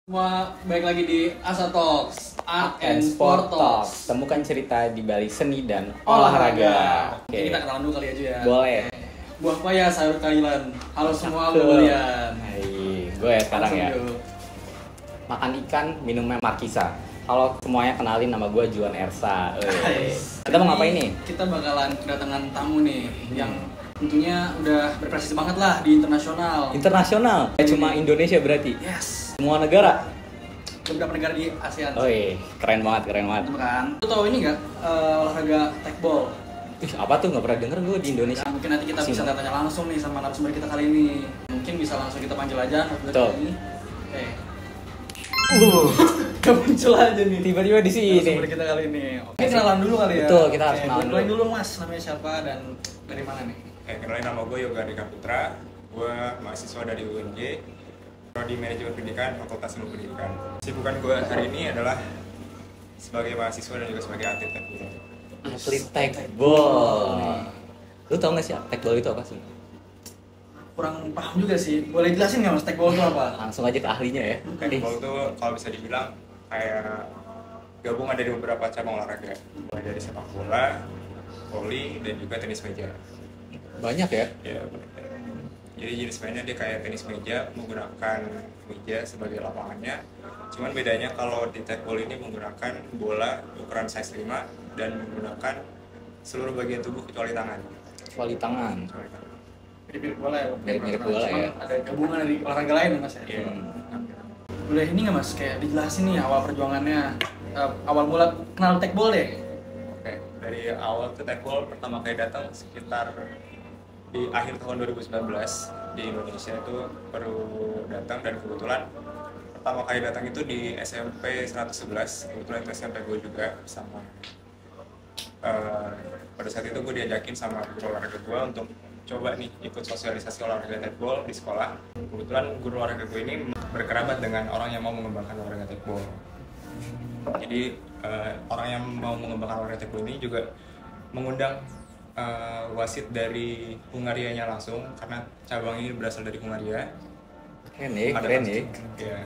Semua baik lagi di Asa Talks, Art and Sport Sport Talk. Talks. Temukan cerita di balik seni dan olahraga. Oke, kita kenalan dulu kali aja ya. Boleh. Buah paya sayur kailan. Halo semua kalian. Hai, gue ya sekarang ya. Makan ikan, minumnya Markisa. Halo semuanya, kenalin nama gue Juan Ersa. Kita mau ngapain nih? Kita bakalan kedatangan tamu nih yang tentunya udah berprestasi banget lah di internasional. Internasional? Cuma Indonesia berarti? Yes. Semua negara? Beberapa negara di ASEAN. Keren banget, keren banget. Betul kan? Lu tau ini nggak olahraga tekbol? Ih, apa tuh? Nggak pernah denger gue di Indonesia. Nah, mungkin nanti kita bisa tanya langsung nih sama narasumber kita kali ini. Mungkin bisa langsung kita panggil aja narasumber Betul. kali ini. Gak muncul aja nih. Tiba-tiba di sini. Narasumber kita kali ini. Oke, kenalan dulu kali ya. Betul, kita harus kenalan Kenalin dulu. dulu Mas, namanya siapa dan dari mana nih? Kenalin, nama gue Yoga Dika Putra. Gue mahasiswa dari UNJ, Prodi Manajemen Pendidikan, Fakultas Ilmu Pendidikan. Kesibukan gue hari ini adalah sebagai mahasiswa dan juga sebagai atlet tekbol. Atlet tekbol. Lu tau gak sih tekbol itu apa sih? Kurang paham juga sih. Boleh jelasin nggak Mas tekbol itu apa? Langsung aja ke ahlinya ya. Tekbol itu kalau bisa dibilang kayak gabungan dari beberapa cabang olahraga, mulai dari sepak bola, voli, dan juga tenis meja. Banyak ya? Ya, jadi jenis mainnya dia kayak tenis meja, menggunakan meja sebagai lapangannya. Cuman bedanya kalau di tekbol ini menggunakan bola ukuran size 5 dan menggunakan seluruh bagian tubuh kecuali tangan. Kecuali tangan. Mirip-mirip bola ya? Mirip-mirip bola Cuman ya. ada gabungan dari olahraga lain ya Mas ya? Iya. Boleh ini nggak Mas, kayak dijelasin nih awal perjuangannya, awal mula kenal tekbol deh. Oke, dari awal ke tekbol pertama kali datang sekitar di akhir tahun 2019 di Indonesia itu baru datang, dan kebetulan pertama kali datang itu di SMP 111. Kebetulan itu SMP gue juga sama. Pada saat itu gue diajakin sama guru olahraga gue untuk coba nih ikut sosialisasi olahraga tekbol di sekolah. Kebetulan guru olahraga gue ini berkerabat dengan orang yang mau mengembangkan olahraga tekbol. Jadi orang yang mau mengembangkan olahraga tekbol ini juga mengundang wasit dari Hungarianya langsung, karena cabang ini berasal dari Hungaria. Keren ya. Ya,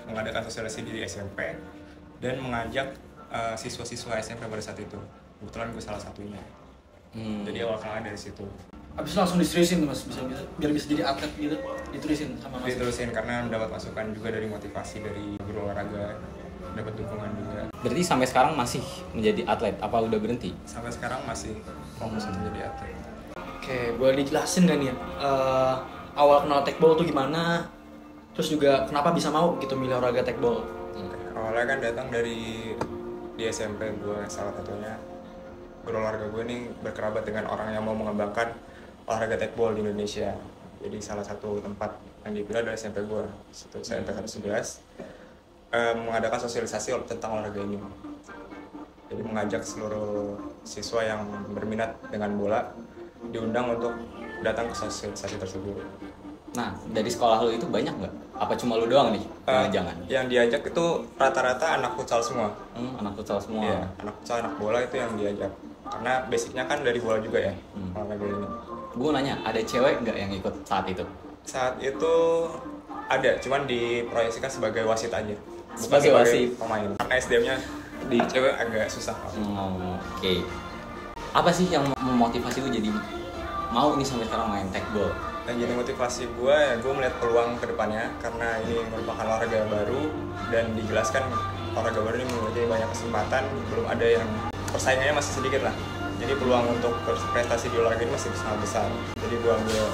mengadakan sosialisasi di SMP dan mengajak siswa-siswa SMP pada saat itu. Kebetulan gue salah satunya. Jadi awal kenal dari situ. Habis itu langsung diterusin tuh Mas, biar bisa jadi atlet gitu, diterusin sama Mas. Diterusin karena mendapat masukan juga dari motivasi dari guru olahraga, dapat dukungan juga. Berarti sampai sekarang masih menjadi atlet? Apa udah berhenti? Sampai sekarang masih fokus untuk jadi atlet. Oke, boleh dijelasin nggak nih awal kenal tekbol tuh gimana? Terus juga kenapa bisa mau gitu milih olahraga tekbol? Awalnya kan datang dari di SMP gue, salah satunya guru olahraga gue ini berkerabat dengan orang yang mau mengembangkan olahraga tekbol di Indonesia. Jadi salah satu tempat yang dipilih adalah SMP gue, SMP 111, mengadakan sosialisasi tentang olahraga ini. Jadi mengajak seluruh siswa yang berminat dengan bola diundang untuk datang ke sosialisasi tersebut. Nah, dari sekolah lu itu banyak nggak? Apa cuma lu doang nih? Jangan. Yang diajak itu rata-rata anak futsal semua. Anak futsal semua. Iya, anak futsal, anak bola itu yang diajak. Karena basicnya kan dari bola juga ya, olahraga ini. Gue nanya, ada cewek nggak yang ikut saat itu? Saat itu ada, cuman diproyeksikan sebagai wasit aja. Bukan Sebagai wasit? Pemain. Karena SDM-nya di cewek agak susah. Oke. Apa sih yang memotivasi lu jadi mau nih sampai sekarang main tekbol? Dan jadi motivasi gue, ya gue melihat peluang ke depannya, karena ini merupakan olahraga baru dan dijelaskan olahraga baru ini memiliki banyak kesempatan, belum ada yang persaingannya masih sedikit lah. Jadi peluang untuk berprestasi di olahraga ini masih sangat besar. Jadi gue ambil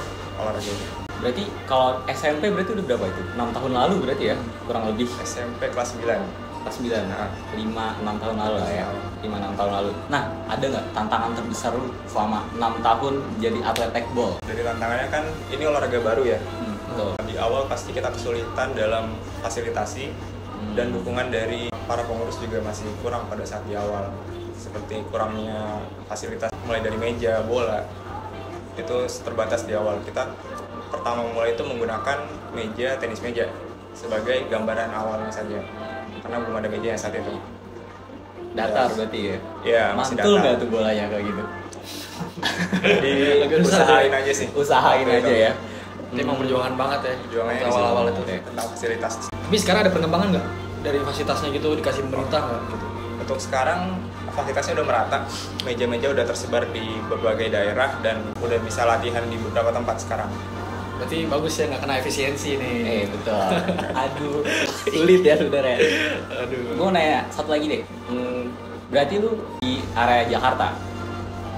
olahraga ini. Berarti kalau SMP berarti udah berapa itu? 6 tahun lalu berarti ya? Kurang lebih SMP kelas 9. kelas 9, 5-6 tahun lalu lah ya. 5-6 tahun lalu. Nah, ada nggak tantangan terbesar lu selama 6 tahun jadi atlet tekbol? Dari tantangannya kan ini olahraga baru ya. Betul. Di awal pasti kita kesulitan dalam fasilitasi dan dukungan dari para pengurus juga masih kurang pada saat di awal. Seperti kurangnya fasilitas mulai dari meja, bola. Itu terbatas di awal. Kita pertama mulai itu menggunakan meja, tenis meja sebagai gambaran awalnya saja. Karena belum ada meja yang saat itu. Datar berarti ya? Iya, masih mantul datar. nggak tuh bolanya kayak gitu? Agak susah Usahain tuh. aja sih. Usahain aja ya. Itu emang perjuangan banget ya, Perjuangannya di awal-awal situ, itu. tentang fasilitas. Tapi Tapi sekarang ada perkembangan nggak dari fasilitasnya gitu, dikasih pemerintah nggak gitu? Untuk sekarang fasilitasnya udah merata, meja-meja udah tersebar di berbagai daerah dan udah bisa latihan di beberapa tempat sekarang. Berarti bagus ya, nggak kena efisiensi nih. Betul. Aduh, sulit ya saudara. Aduh. Gue nanya satu lagi deh. Berarti lu di area Jakarta?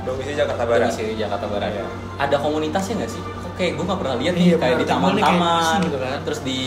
Domisili Jakarta Barat. Domisili Jakarta Barat. Iya. Ada komunitasnya nggak sih? Oke, gue nggak pernah lihat nih Iya, kayak di benar. Tamannya kayak taman-taman gitu kan. terus di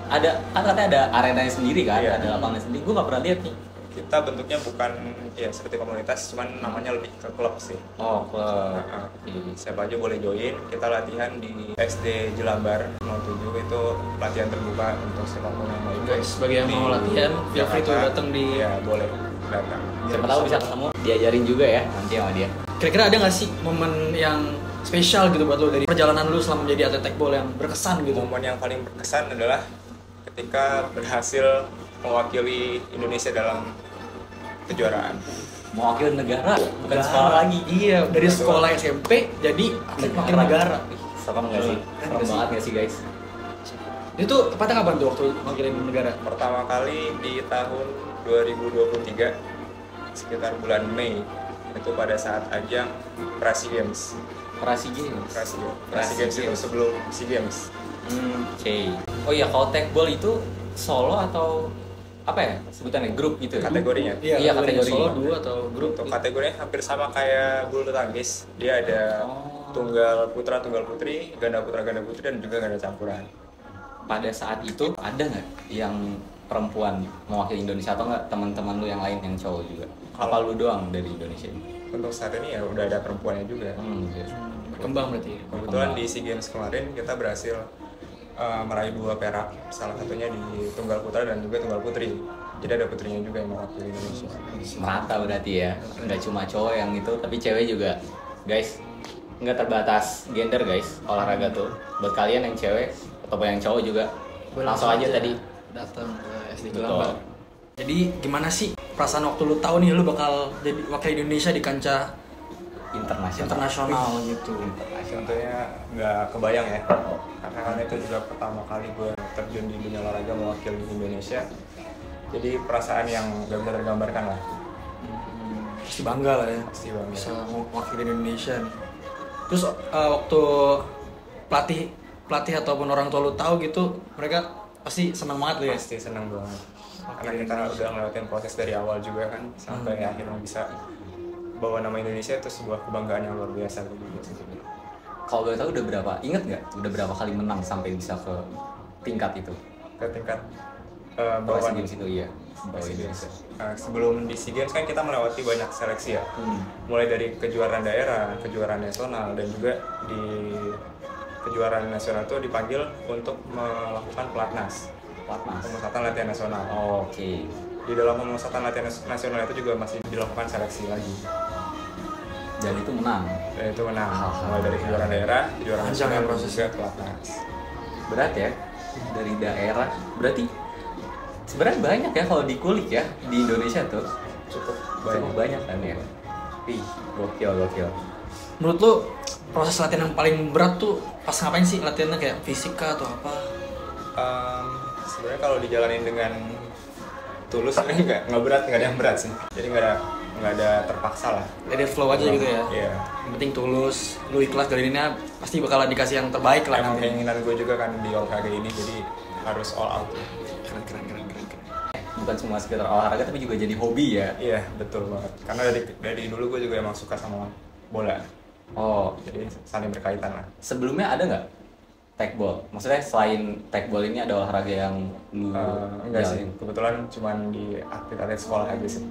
ada kan katanya ada arenanya sendiri kan, Iya. ada lapangannya sendiri. Gue nggak pernah lihat nih. Kita bentuknya bukan ya seperti komunitas, cuman namanya lebih ke klub sih. Oh, klub. Nah, siapa aja boleh join. Kita latihan di SD Jelambar 07, itu latihan terbuka untuk siapapun yang mau ikut. Guys, bagi yang Di mau latihan, feel free tuh Jakarta, datang di. ya boleh datang. Siapa tahu bisa ketemu, diajarin juga ya nanti sama dia. Kira-kira ada nggak sih momen yang spesial gitu buat lo dari perjalanan lu selama menjadi atlet tekbol yang berkesan gitu? Momen yang paling berkesan adalah ketika berhasil mewakili Indonesia dalam kejuaraan. Mewakili negara, bukan sekolah lagi. Iya, dari sekolah SMP jadi atlet wakil negara. Serem nggak sih? Keren Serem nggak sih? banget nggak sih guys? Itu tepatnya kapan tuh waktu wakilin negara? Pertama kali di tahun 2023 sekitar bulan Mei, itu pada saat ajang Prasi Games. Prasi Games. Prasi Prasi Games itu Games. sebelum SEA Games. Oke. Oh iya, kalau tekbol itu solo atau apa ya sebutannya, grup gitu ya? Kategorinya. Iya, kategori. solo, duo atau grup. Untuk kategorinya hampir sama kayak bulu tangkis. Dia ada tunggal putra, tunggal putri, ganda putra, ganda putri, dan juga ganda campuran. Pada saat itu ada nggak yang perempuan mewakili Indonesia atau nggak teman-teman lu yang lain yang cowok juga? Apa lu doang dari Indonesia ini? Untuk saat ini ya udah ada perempuannya juga. Iya. Berkembang berarti. Kebetulan di SEA Games kemarin kita berhasil meraih 2 perak, salah satunya di tunggal putra dan juga tunggal putri. Jadi ada putrinya juga yang mewakili Indonesia. Merata berarti ya, nggak cuma cowok yang itu, tapi cewek juga, guys. Nggak terbatas gender guys, olahraga tuh. Buat kalian yang cewek ataupun yang cowok juga, langsung aja tadi. datang ke SD Betul. Jelambar. Jadi gimana sih perasaan waktu lu tahu nih lu bakal jadi wakil Indonesia di kancah internasional gitu? Tentunya nggak kebayang ya, karena kan itu juga pertama kali gue terjun di dunia olahraga mewakili Indonesia. Jadi perasaan yang nggak bisa tergambarkan lah. Pasti bangga lah ya. Pasti bangga. Bisa mewakili Indonesia nih. Terus waktu pelatih ataupun orang tua lu tahu gitu, mereka pasti senang banget lu ya. Pasti senang banget. Karena kita udah ngelewatin proses dari awal juga kan, sampai akhirnya bisa bawa nama Indonesia, itu sebuah kebanggaan yang luar biasa juga. Kalau boleh tahu udah berapa? Ingat nggak? Udah berapa kali menang sampai bisa ke tingkat itu? Ke tingkat Bawa bawah Games itu iya. Bawa SEA Games. Indonesia. Sebelum di SEA Games kan kita melewati banyak seleksi ya, mulai dari kejuaraan daerah, kejuaraan nasional, dan juga di kejuaraan nasional itu dipanggil untuk melakukan pelatnas, pemusatan latihan nasional. Oh, oke. Di dalam pemusatan latihan nasional itu juga masih dilakukan seleksi lagi, Dan itu menang. dan itu menang. Mulai dari kejuaraan daerah, kejuaraan Panjang nasional, ya dan prosesnya. juga pelatnas. Berat ya dari daerah. Berarti sebenarnya banyak ya kalau dikulik ya di Indonesia tuh. Cukup Cukup banyak. banyak kan ya. Ih, gokil. Menurut lu proses latihan yang paling berat tuh pas ngapain sih latihannya, kayak fisika atau apa? Sebenarnya kalau dijalanin dengan tulus sebenarnya nggak berat, nggak ada yang berat sih. Jadi nggak ada terpaksa lah. Let it flow aja gitu ya. Iya. Yang penting tulus, lu ikhlas dari ini pasti bakalan dikasih yang terbaik lah Emang nanti. keinginan gue juga kan di olahraga ini, jadi harus all out. Keren. Bukan cuma sekedar olahraga tapi juga jadi hobi ya. Iya, betul banget. Karena dari dulu gue juga emang suka sama bola. Oh, Jadi saling berkaitan lah. sebelumnya ada nggak tekbol? Maksudnya selain tekbol ini ada olahraga yang lu Enggak sih, jalanin? kebetulan cuma di atlet-atlet sekolah aja sih.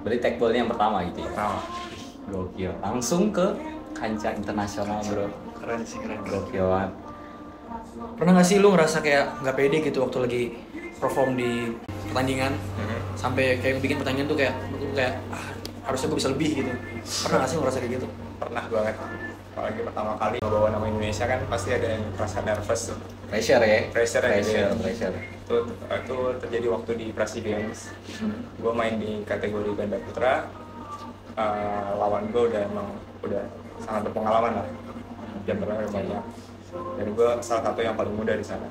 Berarti tekbol ini yang pertama gitu ya? Pertama. Gokil. Langsung ke kancah internasional bro. Keren sih, keren. Gokil banget. Pernah nggak sih lu ngerasa kayak nggak pede gitu waktu lagi perform di pertandingan, sampai kayak bikin pertandingan tuh kayak harusnya gue bisa lebih gitu? Pernah nggak sih lu ngerasa kayak gitu? Pernah banget. Apalagi pertama kali membawa nama Indonesia kan pasti ada yang merasa nervous tuh. Pressure ya? Pressure ya, gitu ya. Pressure. Itu terjadi waktu di Prasi Games. Gue main di kategori ganda putra. Lawan gue udah sangat berpengalaman lah. Jam berlalu banyak. Dan gue salah satu yang paling muda di sana.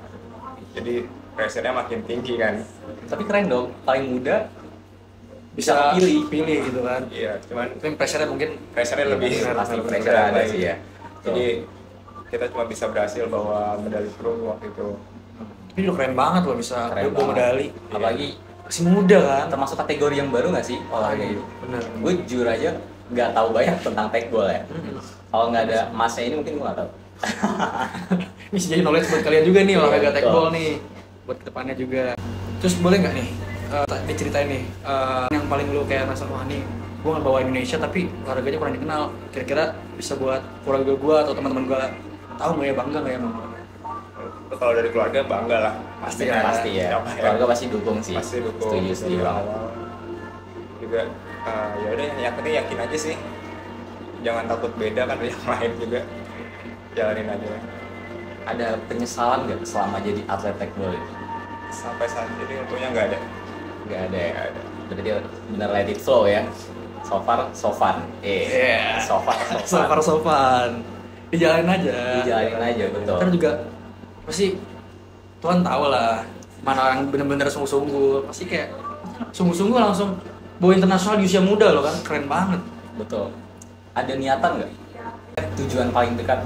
Jadi pressure-nya makin tinggi kan. Tapi keren dong, paling muda bisa pilih gitu kan. Iya, cuman Tapi pressure-nya mungkin pressure-nya lebih pasti lebih pressure berat ada lagi. sih ya. Jadi kita cuma bisa berhasil bawa medali perunggu waktu itu. tapi udah keren banget loh bisa Keren bawa banget. medali. Apalagi Masih muda kan. termasuk kategori yang baru nggak sih olahraga itu? Bener. Gue jujur aja nggak tahu banyak tentang tekbol ya. Kalau nggak ada masnya ini mungkin gue nggak tahu. Ini bisa jadi knowledge buat kalian juga nih Iya, olahraga betul. tekbol nih buat kedepannya juga. Terus boleh nggak nih diceritain nih yang paling lu kayak merasa wah nih gue nggak bawa Indonesia tapi olahraganya kurang dikenal. Kira-kira bisa buat keluarga gue atau teman-teman gue tahu nggak ya, bangga nggak ya sama gua? Kalau dari keluarga bangga lah. Pasti ya. pasti ya. Siapa ya? Keluarga pasti dukung sih. Pasti dukung. Setuju Dari banget. awal. Juga ya udah yang penting yakin aja sih. Jangan takut beda kan dari yang lain juga. Jalanin aja. Ada penyesalan nggak selama jadi atlet tekbol itu? Sampai saat ini untungnya nggak ada. Nggak ada ya. Nggak ada. Berarti benar let it flow ya. So far, so fun. Iya. So far, so fun. Sopan dijalanin aja. Dijalanin aja, betul. Ntar juga pasti Tuhan tahu lah mana orang bener-bener sungguh-sungguh. Pasti kayak sungguh-sungguh langsung bawa internasional di usia muda loh kan, keren banget. Betul. Ada niatan nggak? Tujuan paling dekat?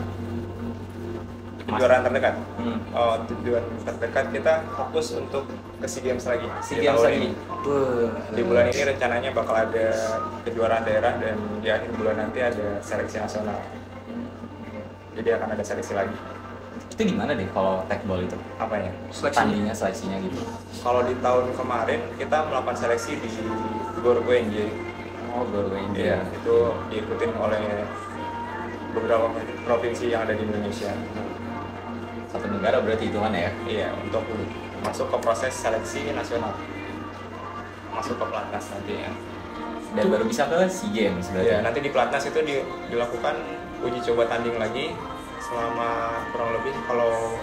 Kejuaraan terdekat. Hmm. Oh, tujuan terdekat kita fokus untuk ke SEA Games lagi. SEA Di Games tahun lagi. ini. Di bulan ini rencananya bakal ada kejuaraan daerah dan di akhir bulan nanti ada seleksi nasional. Jadi akan ada seleksi lagi. Itu di mana deh kalau tekbol itu? Apanya? Tandingnya, seleksinya gitu. Kalau di tahun kemarin kita melakukan seleksi di Gor Goenje. Oh, baru Iya, itu diikutin oleh beberapa provinsi yang ada di Indonesia. Satu negara berarti hitungannya ya. Iya, untuk masuk ke proses seleksi nasional. Masuk ke pelatnas nanti ya. Dan baru bisa ke SEA Games berarti. Iya, nanti di pelatnas itu dilakukan uji coba tanding lagi selama kurang lebih kalau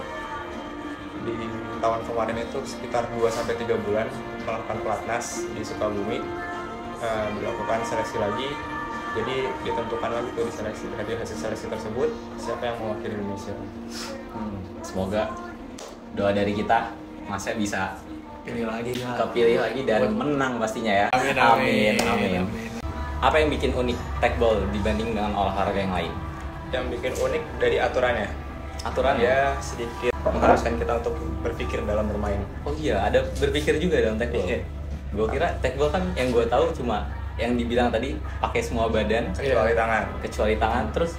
di tahun kemarin itu sekitar 2-3 bulan melakukan pelatnas di Sukabumi, dilakukan seleksi lagi. Jadi ditentukan lagi tuh di seleksi dari hasil seleksi tersebut siapa yang mewakili Indonesia. Semoga doa dari kita Masnya bisa Pilih lagi ya. kepilih lagi dan menang pastinya ya. Amin. Apa yang bikin unik tekbol dibanding dengan olahraga yang lain? Yang bikin unik dari aturannya. Aturannya? Ya sedikit mengharuskan kita untuk berpikir dalam bermain. Oh iya, ada berpikir juga dalam tekbol. Iya. Gue kira tekbol kan yang gue tahu cuma yang dibilang tadi pakai semua badan Kecuali tangan. kecuali tangan terus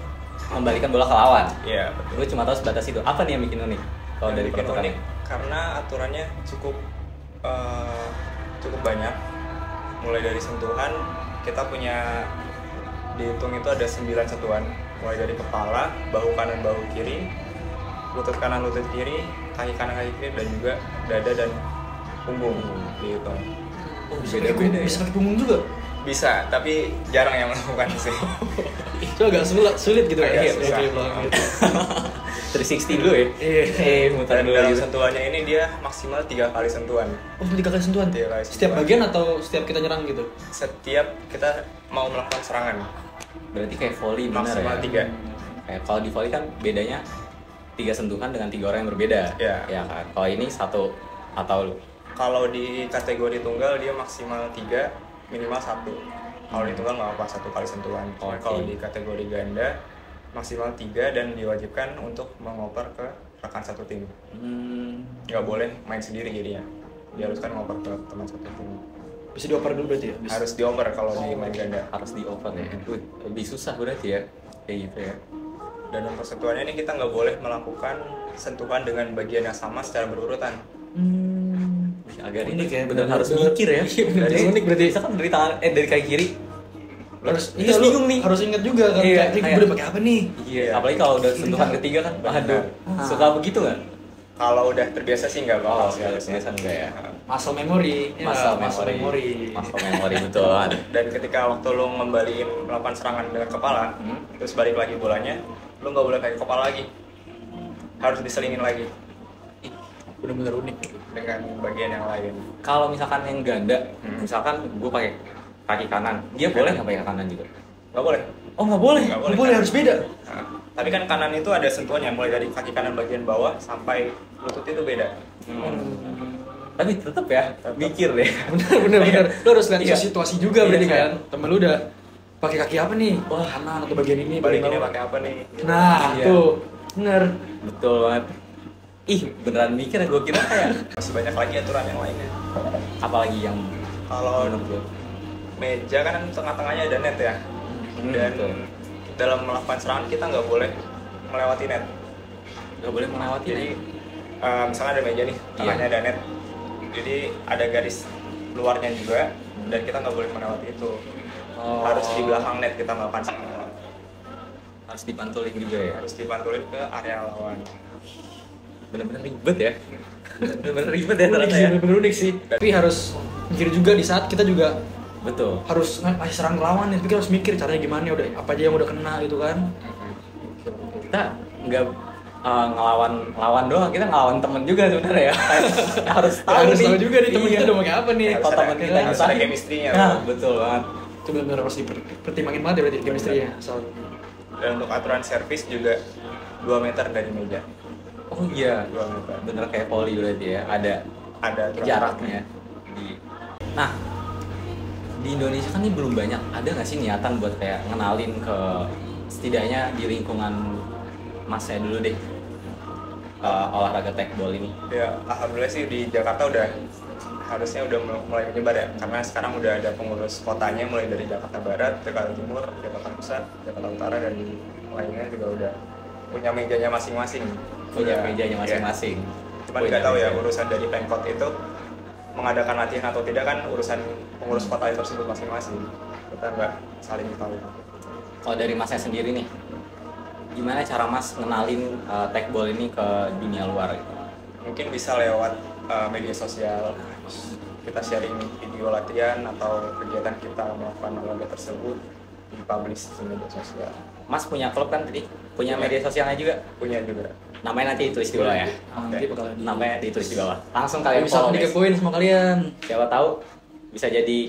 membalikan bola ke lawan. Iya, betul. Gue cuma tahu sebatas itu. Apa nih yang bikin unik kalau Yang dari bikin peraturan? unik karena aturannya cukup banyak. Mulai dari sentuhan kita punya dihitung itu ada 9 sentuhan, mulai dari kepala, bahu kanan, bahu kiri, lutut kanan, lutut kiri, kaki kanan, kaki kiri, dan juga dada dan punggung dihitung. Oh, Beda-beda ya? bisa pakai punggung juga. Bisa, tapi jarang yang melakukan sih. Itu agak sulit gitu Agak ya. susah. Kayak bilang gitu. 360 dulu ya? Iya. Muter Dan dulu dalam gitu. sentuhannya ini dia maksimal 3 kali sentuhan. Oh, 3 kali sentuhan. 3 kali Setiap sentuhan. bagian atau setiap kita nyerang gitu? Setiap kita mau melakukan serangan Berarti kayak volley benar maksimal ya? 3. Kayak kalau di volley kan bedanya 3 sentuhan dengan 3 orang yang berbeda. Iya. Ya kan? Kalau ini satu atau Kalau di kategori tunggal dia maksimal 3, minimal 1. Kalau di tunggal nggak apa 1 kali sentuhan. Oke. Kalau di kategori ganda maksimal 3 dan diwajibkan untuk mengoper ke rekan satu tim. Nggak boleh main sendiri jadinya. Diharuskan ngoper ke teman satu tim. Bisa dioper dulu berarti ya? Bisa. Harus dioper kalau di main ganda. harus di open ya. Wih, lebih susah berarti ya. Kayak gitu ya. Dan untuk sentuhannya ini kita nggak boleh melakukan sentuhan dengan bagian yang sama secara berurutan. Wih, agak Unik ribet. ya, Bener bener- harus bener- mikir ya. Iya, bener. Dari Unik berarti. Misalkan dari tangan dari kaki kiri. Harus Terus lu bingung nih. Harus ingat juga kan Iya, kayak kayak- gue udah pakai apa nih? Iya, Iya. apalagi kalau udah sentuhan Iya. ketiga kan. Benar. Aduh, suka begitu nggak? Kalau udah terbiasa sih nggak bakal Oh, sih kalau harusnya. biasa enggak ya. Muscle memory. Ya, Muscle muscle memory. Muscle memory betul. Dan ketika waktu lo ngembaliin melakukan serangan dengan kepala, terus balik lagi bolanya, lo nggak boleh pakai kepala lagi, harus diselingin lagi Bener-bener unik. dengan bagian yang lain. Kalau misalkan yang ganda, misalkan gue pakai kaki kanan, dia boleh nggak pakai kanan juga? Nggak boleh. Oh nggak boleh. Nggak Nggak boleh, harus beda. Nah, tapi kan kanan itu ada sentuhannya, mulai dari kaki kanan bagian bawah sampai lutut itu beda. Tapi tetap ya mikir deh. Bener. Lu harus lihat Iya. situasi juga berarti Iya. kan. Temen lu udah pakai kaki apa nih? Wah, kanan atau bagian ini, bagian balikinnya bawah. pakai apa nih? Nah, Iya. tuh. Bener. Betul banget. Ih, beneran mikir ya, gue kira kayak Masih banyak lagi aturan yang lainnya. apalagi yang Kalau menurut gue. meja kan tengah-tengahnya ada net ya, dan betul. dalam melakukan serangan kita nggak boleh melewati net. Gak boleh melewati Jadi nih. misalnya ada meja nih, tengahnya ada net, jadi ada garis luarnya juga, dan kita nggak boleh melewati itu. Oh. Harus di belakang net kita melakukan serangan, Harus dipantulin juga ya. harus dipantulin ke area lawan. Bener-bener ribet ya. Bener-bener ribet ya Unik ternyata sih, ya. bener unik sih. Tapi harus mikir juga di saat kita juga Betul. harus ngasih serang ke lawan ya. Tapi kita harus mikir caranya gimana, udah apa aja yang udah kena gitu kan. Kita nggak ngelawan lawan doang, kita ngelawan temen juga sebenarnya ya. Harus tahu Harus nih. tahu juga nih temen Iya. kita udah pakai apa nih. Harus Kalau ada- temen kita harus ada nyusahin. chemistry-nya, Nah, bro. betul banget. Itu benar-benar harus dipertimbangin banget ya berarti chemistry-nya. Soalnya. Dan untuk aturan servis juga 2 meter dari meja. Oh iya, 2 meter. bener kayak poli berarti ya. Ada Ada aturan. jaraknya. Nah, di Indonesia kan ini belum banyak. Ada nggak sih niatan buat kayak ngenalin ke setidaknya di lingkungan masnya dulu deh olahraga tekbol ini? Ya, alhamdulillah sih di Jakarta harusnya udah mulai menyebar ya, karena sekarang udah ada pengurus kotanya mulai dari Jakarta Barat, Jakarta Timur, Jakarta Pusat, Jakarta Utara, dan lainnya juga udah punya mejanya masing-masing. Punya Udah, mejanya ya. masing-masing. Cuman Punya nggak tahu ya meja. urusan dari Pemkot itu mengadakan latihan atau tidak, kan urusan pengurus kota tersebut masing-masing. Kita nggak saling tahu. Kalau dari masnya sendiri nih, gimana cara mas ngenalin tekbol ini ke dunia luar gitu? Mungkin bisa lewat media sosial, kita sharing video latihan atau kegiatan kita melakukan olahraga tersebut, dipublish di media sosial. Mas punya klub kan tadi? Punya Punya. media sosialnya juga? Punya juga. Namanya nanti ditulis di bawah ya? Nanti bakal di Namanya ditulis di bawah. Langsung kalian bisa follow guys. dikepoin sama kalian. Siapa tahu bisa jadi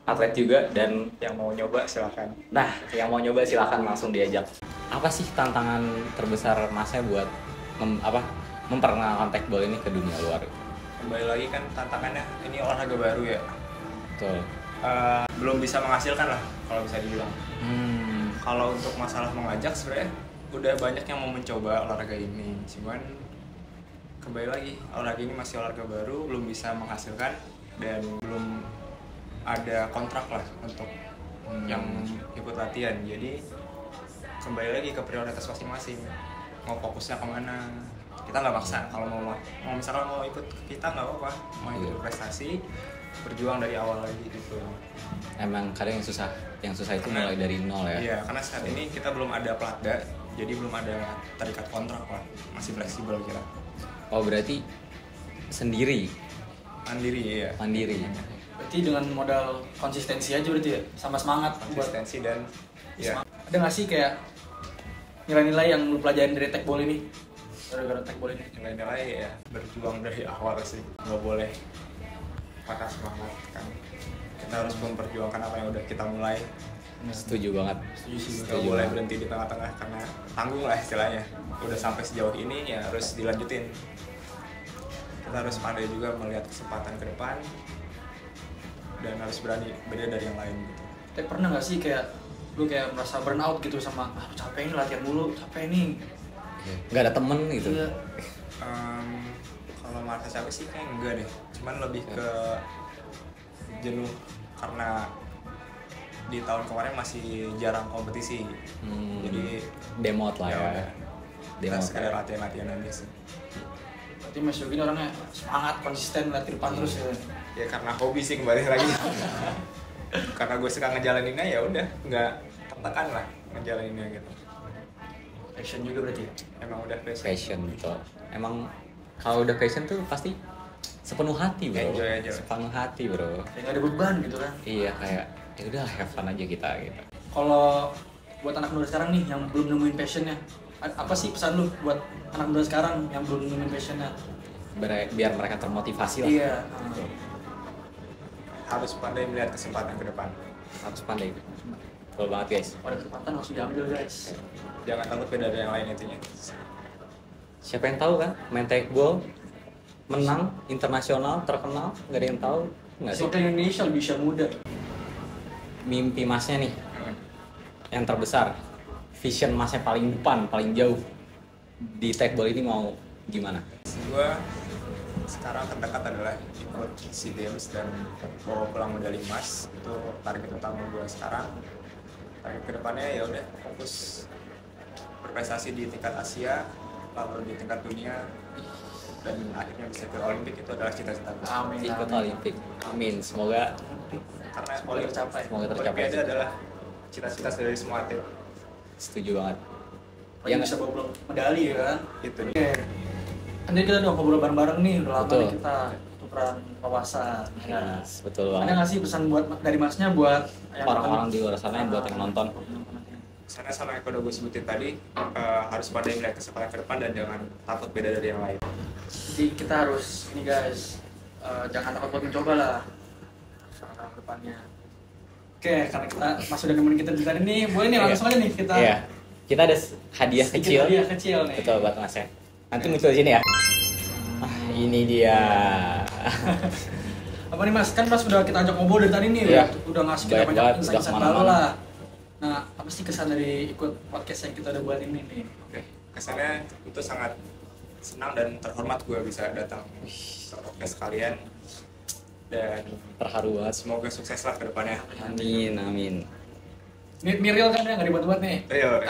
atlet juga. Dan Yang mau nyoba silahkan. nah, yang mau nyoba silahkan langsung diajak. Apa sih tantangan terbesar masnya buat memperkenalkan tekbol ini ke dunia luar? Kembali lagi kan tantangannya, ini olahraga baru ya. Betul. Belum bisa menghasilkan lah kalau bisa dibilang. Hmm. Kalau untuk masalah mengajak sebenarnya udah banyak yang mau mencoba olahraga ini, cuman kembali lagi olahraga ini masih olahraga baru, belum bisa menghasilkan dan belum ada kontrak lah untuk yang ikut latihan. Jadi kembali lagi ke prioritas masing-masing, mau fokusnya kemana. Kita nggak maksa, kalau mau misalkan mau ikut kita nggak apa-apa, mau ikut prestasi, berjuang dari awal lagi gitu. Emang kadang yang susah itu mulai dari nol ya. Iya, karena saat ini kita belum ada platda, jadi belum ada terikat kontrak lah, masih fleksibel kita. Oh berarti sendiri, Mandiri ya, mandiri. Berarti dengan modal konsistensi aja berarti ya, sama semangat buat konsistensi dan ya Ada nggak sih kayak nilai-nilai yang lu pelajarin dari tekbol ini? Gara-gara tekbol ini. nilai-nilai ya berjuang dari awal sih, nggak boleh patah semangat kan. Kita harus memperjuangkan apa yang udah kita mulai, Setuju banget. Setuju sih. nggak Setuju boleh banget. berhenti di tengah-tengah karena tanggung lah istilahnya. Udah sampai sejauh ini ya harus dilanjutin. Kita harus pandai juga melihat kesempatan ke depan dan harus berani beda dari yang lain gitu. Tapi pernah nggak sih kayak lu kayak merasa burnout gitu sama capek nih latihan mulu, capek nih. Nggak ada temen gitu. Iya. Kalau merasa capek sih kayak enggak deh, cuman lebih ke jenuh karena di tahun kemarin masih jarang kompetisi, jadi demot lah ya. udah. Kita Demot. sekedar latihan-latihan aja sih. Berarti Mas Yogi ini orangnya semangat, konsisten, latihan depan terus ya. Ya karena hobi sih kembali lagi. Karena gue suka ngejalaninnya ya udah, nggak tertekan lah ngejalaninnya gitu. Action juga berarti ya. Emang udah passion. Passion betul. Emang kalau udah passion tuh pasti sepenuh hati bro. Enjoy aja. Sepenuh hati bro. Kayak nggak ada beban gitu kan. Iya kayak ya udah have fun aja kita gitu. Kalau buat anak muda sekarang nih yang belum nemuin passionnya, apa sih pesan lu buat anak muda sekarang yang belum nemuin passionnya? Biar mereka termotivasi lah. Iya. Betul. Harus pandai melihat kesempatan ke depan. Harus pandai. Betul banget guys. Ada kesempatan harus diambil guys. Jangan takut beda dari yang lain intinya. Siapa yang tahu kan main tekbol menang internasional terkenal, nggak ada yang tahu nggak sih? Wakil Indonesia lebih usia muda. Mimpi masnya nih yang terbesar, vision masnya paling depan, paling jauh di tekbol ini mau gimana? Gue sekarang terdekat adalah ikut SEA Games dan bawa pulang medali emas. Itu target utama gue sekarang. Target kedepannya ya udah fokus berprestasi di tingkat Asia, lalu di tingkat dunia, dan akhirnya bisa ke Olimpik. Itu adalah cita-cita gue. Amin. Ikut Olimpik, amin, semoga Karena Semoga tercapai. Olimpiade adalah cita-cita dari semua atlet. setuju banget. Yang bisa bawa pulang medali ya kan. Itu Oke. Kan tadi kita udah ngobrol bareng-bareng nih, udah lama Betul. nih kita tukeran wawasan. Ya. Betul Ada banget. nggak sih pesan buat dari masnya buat yang Orang-orang di luar sana yang buat yang nonton. Karena sama yang udah gue sebutin tadi, harus pandai melihat kesempatan ke depan dan jangan takut beda dari yang lain. Jadi kita harus ini guys, jangan takut buat mencoba lah ke depannya. Oke, karena kita Mas udah nemenin kita di tadi nih, boleh nih langsung aja nih kita. Iya. Kita ada hadiah sedikit kecil. hadiah kecil nih. Betul buat Mas ya. Nanti muncul di sini ya. Ini dia. Apa nih Mas? Kan Mas udah kita ajak ngobrol dari tadi nih, Iya. udah ngasih kita Banyak banyak banget, insight-insight udah baru kemana-mana. lah. Nah, apa sih kesan dari ikut podcast yang kita udah buat ini nih? Oke, kesannya itu sangat senang dan terhormat gue bisa datang ke podcast kalian, dan Terharu banget. semoga sukses lah ke depannya. Amin, amin. Ini real kan ya, nggak dibuat-buat nih. Ayo.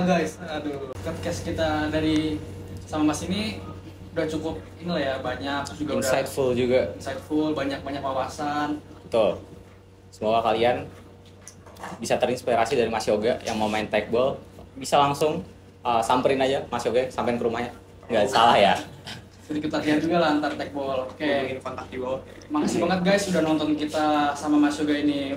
Guys, aduh, podcast kita dari sama Mas ini udah cukup inilah ya, banyak terus juga Insightful juga. udah insightful, banyak wawasan. Betul. Semoga kalian bisa terinspirasi dari Mas Yoga yang mau main tekbol. Bisa langsung samperin aja Mas Yoga, sampein ke rumahnya. Nggak salah ya. Sedikit latihan juga lah antar tekbol. Oke. Hubungin kontak di bawah. Makasih banget guys udah nonton kita sama Mas Yoga ini.